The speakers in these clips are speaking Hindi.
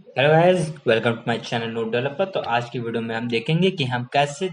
Hello guys, welcome to my channel note developer. तो आज की वीडियो में हम देखेंगे कि हम कैसे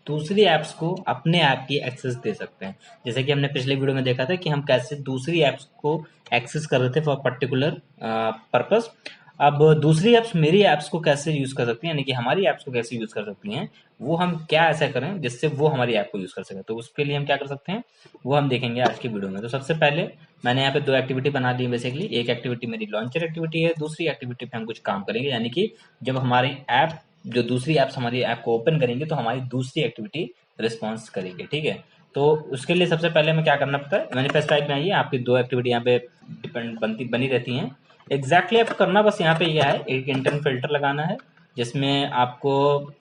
दूसरी ऐप्स को अपने ऐप की एक्सेस दे सकते हैं। जैसे कि हमने पिछले वीडियो में देखा था कि हम कैसे दूसरी ऐप्स को एक्सेस कर रहे थे फॉर पर्टिकुलर पर्पस। अब दूसरी ऐप्स मेरी ऐप्स को कैसे यूज कर सकती हैं, यानी कि हमारी ऐप्स को कैसे यूज कर सकती हैं, वो हम क्या ऐसा करें जिससे वो हमारी ऐप को यूज कर सके। तो उसके लिए हम क्या कर सकते हैं वो हम देखेंगे आज की वीडियो में। तो सबसे पहले मैंने यहाँ पे दो एक्टिविटी बना दी बेसिकली। एक एक्टिविटी मेरी लॉन्चर एक्टिविटी है, दूसरी एक्टिविटी पे हम कुछ काम करेंगे, यानी कि जब हमारी ऐप जो दूसरी ऐप्स हमारी ऐप को ओपन करेंगे तो हमारी दूसरी एक्टिविटी रिस्पॉन्स करेगी। ठीक है, तो उसके लिए सबसे पहले हमें क्या करना पड़ता है, मैनिफेस्ट टाइप में आइए। आपकी दो एक्टिविटी यहाँ पे डिपेंड बनी रहती हैं। एग्जैक्टली आपको करना बस यहाँ पे यह है, एक इंटरन फिल्टर लगाना है जिसमें आपको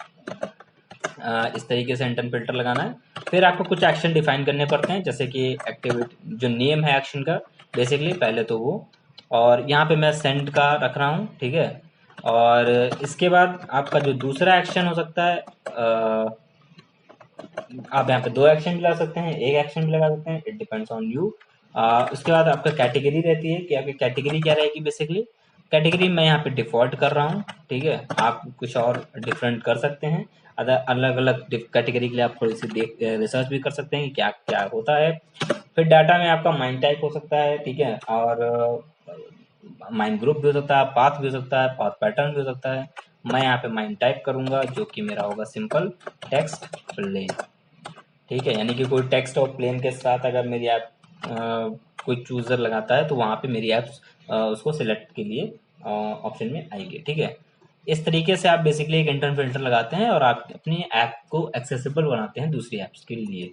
इस तरीके से इंटरन फिल्टर लगाना है। फिर आपको कुछ एक्शन डिफाइन करने पड़ते हैं, जैसे कि एक्टिविटी जो नेम है एक्शन का बेसिकली पहले तो वो, और यहाँ पे मैं सेंड का रख रहा हूँ। ठीक है, और इसके बाद आपका जो दूसरा एक्शन हो सकता है, आप यहाँ पे दो एक्शन भी लगा सकते हैं, एक एक्शन भी लगा सकते हैं, इट डिपेंड्स ऑन यू। उसके बाद आपका कैटेगरी रहती है कि आपकी कैटेगरी क्या रहेगी बेसिकली। कैटेगरी मैं यहाँ पे डिफॉल्ट कर रहा हूँ। ठीक है, आप कुछ और डिफरेंट कर सकते हैं। अदर अलग अलग कैटेगरी के लिए आप थोड़ी सी देख रिसर्च भी कर सकते हैं कि क्या क्या होता है। फिर डाटा में आपका माइंड टाइप हो सकता है। ठीक है, और माइंड ग्रुप भी हो सकता है, पाथ भी हो सकता है, पाथ पैटर्न भी हो सकता है। मैं यहाँ पे माइंड टाइप करूंगा जो कि मेरा होगा सिंपल टेक्स्ट प्लेन। ठीक है, यानी कि कोई टेक्स्ट और प्लेन के साथ अगर मेरी ऐप कोई चूजर लगाता है तो वहां पे मेरी ऐप उसको सिलेक्ट के लिए ऑप्शन में आएगी। ठीक है, इस तरीके से आप बेसिकली एक इंटरन फिल्टर लगाते हैं और आप अपनी ऐप को एक्सेसिबल बनाते हैं दूसरी ऐप्स के लिए।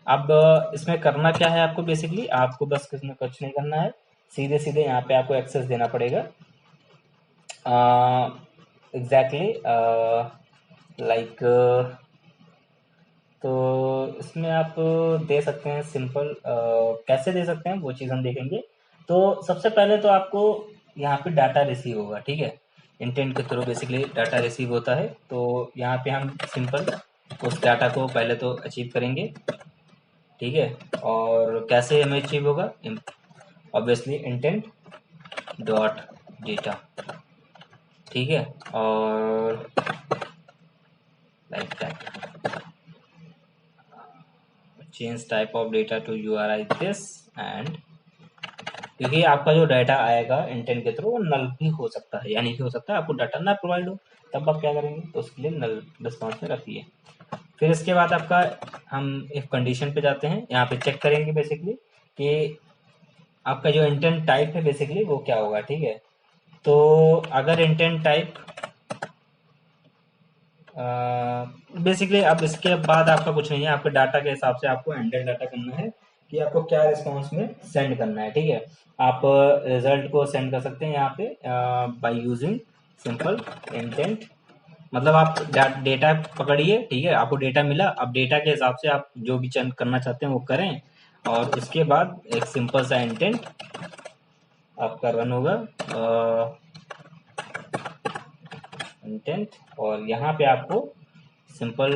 अब इसमें करना क्या है आपको, बेसिकली आपको बस कुछ नहीं करना है, सीधे सीधे यहाँ पे आपको एक्सेस देना पड़ेगा। एग्जैक्टली लाइक, तो इसमें आप दे सकते हैं सिंपल, कैसे दे सकते हैं वो चीज़ हम देखेंगे। तो सबसे पहले तो आपको यहाँ पे डाटा रिसीव होगा। ठीक है, इंटेंट के थ्रू बेसिकली डाटा रिसीव होता है। तो यहाँ पे हम सिंपल उस डाटा को पहले तो अचीव करेंगे। ठीक है, और कैसे हमें अचीव होगा, ऑब्वियसली इंटेंट डॉट डेटा। ठीक है, और like that change type of data to URI this and, क्योंकि आपका जो डाटा आएगा इंटेंट के थ्रू वो नल भी हो सकता है, यानी कि हो सकता है आपको डाटा ना प्रोवाइड हो, तब आप क्या करेंगे तो उसके लिए नल रिस्पॉन्स में रखिए। फिर इसके बाद आपका हम इफ कंडीशन पे जाते हैं, यहाँ पे चेक करेंगे बेसिकली कि आपका जो इंटेंट टाइप है बेसिकली वो क्या होगा। ठीक है, तो अगर इंटेंट टाइप बेसिकली अब इसके बाद आपका कुछ नहीं है, आपके डाटा के हिसाब से आपको हैंडल डाटा करना है कि आपको क्या रिस्पॉन्स में सेंड करना है। ठीक है, आप रिजल्ट को सेंड कर सकते हैं यहाँ पे बाय यूजिंग सिंपल इंटेंट। मतलब आप डेटा पकड़िए। ठीक है, आपको डेटा मिला, अब डेटा के हिसाब से आप जो भी चेंज करना चाहते हैं वो करें, और उसके बाद एक सिंपल सा इंटेंट आपका रन होगा, इंटेंट, और यहाँ पे आपको सिंपल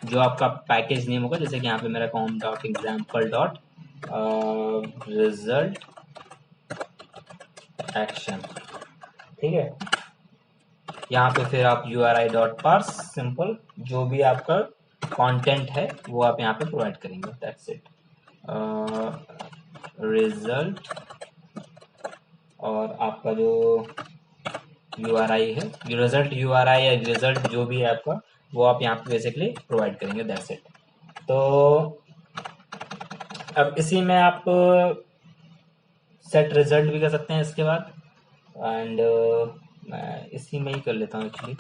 जो आपका पैकेज नेम होगा, जैसे कि यहाँ पे मेरा com dot example dot result action. ठीक है, यहाँ पे फिर आप URI डॉट पार्स सिंपल जो भी आपका कंटेंट है वो आप यहाँ पे प्रोवाइड करेंगे, दैट्स इट। रिजल्ट, और आपका जो URI है, रिजल्ट URI या रिजल्ट जो भी है आपका, वो आप यहाँ पे बेसिकली प्रोवाइड करेंगे, दैट्स इट। तो अब इसी में आप सेट रिजल्ट भी कर सकते हैं इसके बाद, एंड मैं इसी में ही कर लेता हूँ एक्चुअली।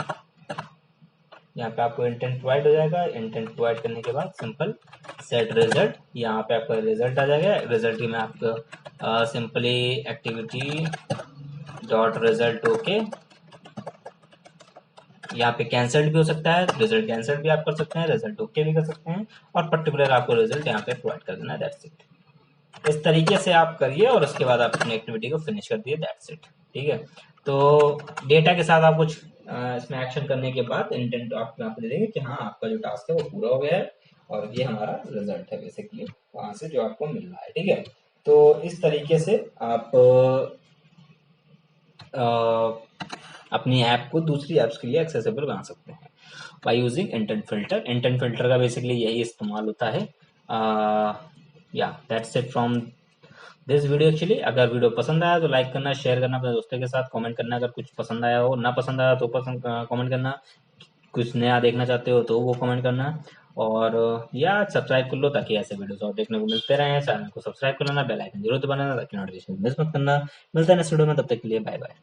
यहाँ पे आपको इंटेंट प्रोवाइड हो जाएगा, इंटेंट प्रोवाइड करने के बाद सिंपल सेट रिजल्ट, यहाँ पे आपका रिजल्ट आ जाएगा। रिजल्ट में आपको simply activity dot result okay, यहाँ पे कैंसल्ड भी हो सकता है, रिजल्ट कैंसल्ड भी आप कर सकते हैं, रिजल्ट ओके भी कर सकते हैं, और पर्टिकुलर आपको रिजल्ट यहाँ पे प्रोवाइड कर देना है, दैट्स इट। इस तरीके से आप करिए और उसके बाद आप अपनी एक्टिविटी को फिनिश कर दिए, दैट्स इट। ठीक है, तो डेटा के साथ आप कुछ इसमें एक्शन करने के बाद इंटेंट आप यहाँ पे दे देंगे कि हाँ आपका जो टास्क है वो पूरा हो गया है, और ये हमारा रिजल्ट है बेसिकली वहां से जो आपको मिल रहा है। ठीक है, तो इस तरीके से आप अपनी ऐप को दूसरी ऐप्स के लिए एक्सेसिबल बना सकते हैं by using intent filter. Intent filter का बेसिकली यही इस्तेमाल होता है। या that's it from this video. Actually अगर वीडियो पसंद आया तो लाइक करना, शेयर करना अपने दोस्तों के साथ, कमेंट करना अगर कुछ पसंद आया हो, ना पसंद आया तो पसंद कमेंट करना, कुछ नया देखना चाहते हो तो वो कमेंट करना, और या सब्सक्राइब कर लो ताकि ऐसे वीडियोस और देखने को मिलते रहें। चैनल को सब्सक्राइब कर लेना, बेल आइकन जरूर दबाना ताकि नोटिफिकेशन मिस मत करना। मिलता है नेक्स्ट वीडियो में, तब तक के लिए बाय बाय।